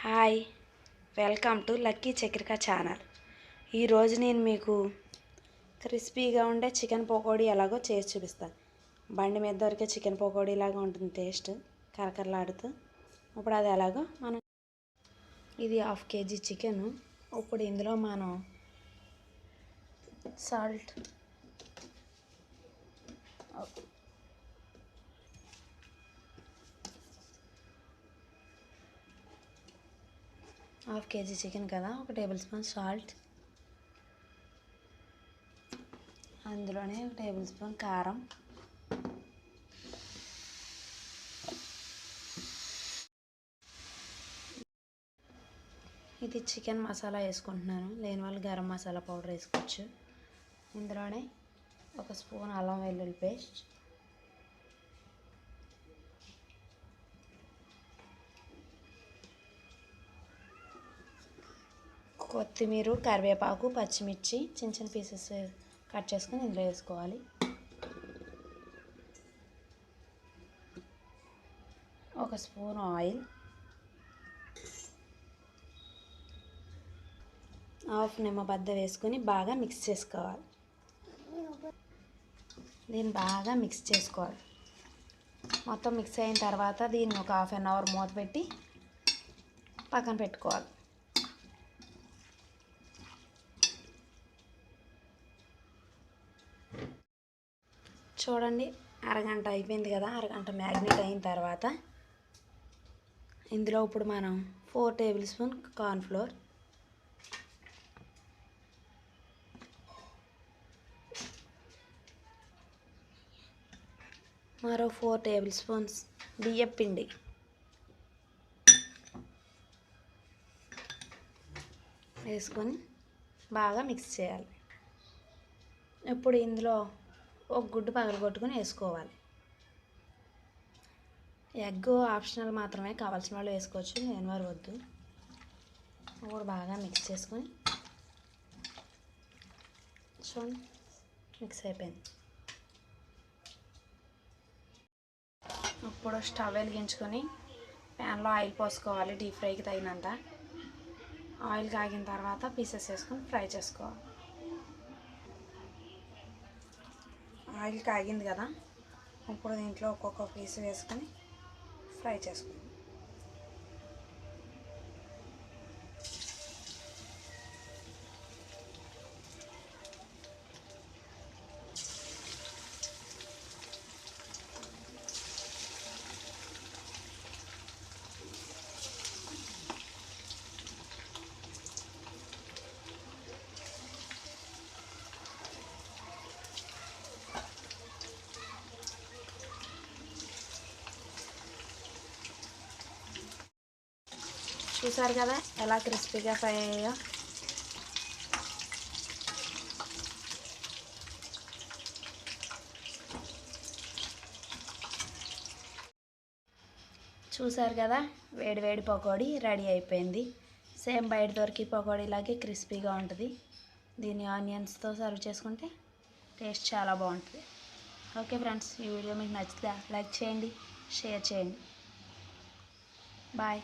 Hi, welcome to lucky Chakrika channel. ఈరోజు నేను మీకు క్రిస్పీగా ఉండే చికెన్ పకోడీ ఎలాగో చేసి చూపిస్తాను. బండి మీద దొరికే చికెన్ పకోడీ లాగా ఉంటుంది టేస్ట్, కరకరలాడుతూ. ఇప్పుడు అది ఎలాగో ఇది 1/2 kg చికెను. ఇప్పుడు ఇందులో మనం సాల్ట్, 1/2 kg చికెన్ కదా, 1 టేబుల్ స్పూన్ సాల్ట్, అందులోనే 1 టేబుల్ స్పూన్ కారం, ఇది చికెన్ మసాలా వేసుకుంటున్నాను. లేని వాళ్ళు గరం మసాలా పౌడర్ వేసుకోవచ్చు. ఇందులోనే 1 స్పూన్ అల్లం వెల్లుల్లి పేస్ట్, కొత్తిమీర, కరివేపాకు, పచ్చిమిర్చి చిన్న చిన్న పీసెస్ కట్ చేసుకొని ఇందులో వేసుకోవాలి. 1 స్పూన్ ఆయిల్, 1/2 నిమ్మబద్ద వేసుకొని బాగా మిక్స్ చేసుకోవాలి. దీన్ని బాగా మిక్స్ చేసుకోవాలి. మొత్తం మిక్స్ అయిన తర్వాత దీన్ని ఒక 1/2 అవర్ మూత పెట్టి పక్కన పెట్టుకోవాలి. చూడండి, అరగంట అయిపోయింది కదా. అరగంట మ్యాగ్నేట్ అయిన తర్వాత ఇందులో ఇప్పుడు మనం 4 టేబుల్ స్పూన్ కార్న్ఫ్లోర్, మరో 4 టేబుల్ స్పూన్స్ బియ్యం పిండి, వేసుకొని బాగా మిక్స్ చేయాలి. ఇప్పుడు ఇందులో ఒక గుడ్డు పగలగొట్టుకొని వేసుకోవాలి. ఎగ్ ఆప్షనల్ మాత్రమే, కావాల్సిన వాళ్ళు వేసుకోవచ్చు, లేని వారు వద్దు. ఇప్పుడు బాగా మిక్స్ చేసుకొని చూడండి, మిక్స్ అయిపోయింది. ఇప్పుడు స్టవ్ వెలిగించుకొని ప్యాన్లో ఆయిల్ పోసుకోవాలి. డీప్ ఫ్రైకి తగినంత ఆయిల్ కాగిన తర్వాత పీసెస్ వేసుకొని ఫ్రై చేసుకోవాలి. ఆయిల్ కాగింది కదా, ఇప్పుడు దీంట్లో ఒక్కొక్క పీస్ వేసుకొని ఫ్రై చేసుకుందాం. చూసారు కదా ఎలా క్రిస్పీగా ఫ్రై అయ్యాయో. చూసారు కదా, వేడి వేడి పకోడీ రెడీ అయిపోయింది. సేమ్ బయట దొరికి పకోడీలాగే క్రిస్పీగా ఉంటుంది. దీన్ని ఆనియన్స్తో సర్వ్ చేసుకుంటే టేస్ట్ చాలా బాగుంటుంది. ఓకే ఫ్రెండ్స్, ఈ వీడియో మీకు నచ్చితే లైక్ చేయండి, షేర్ చేయండి. బాయ్.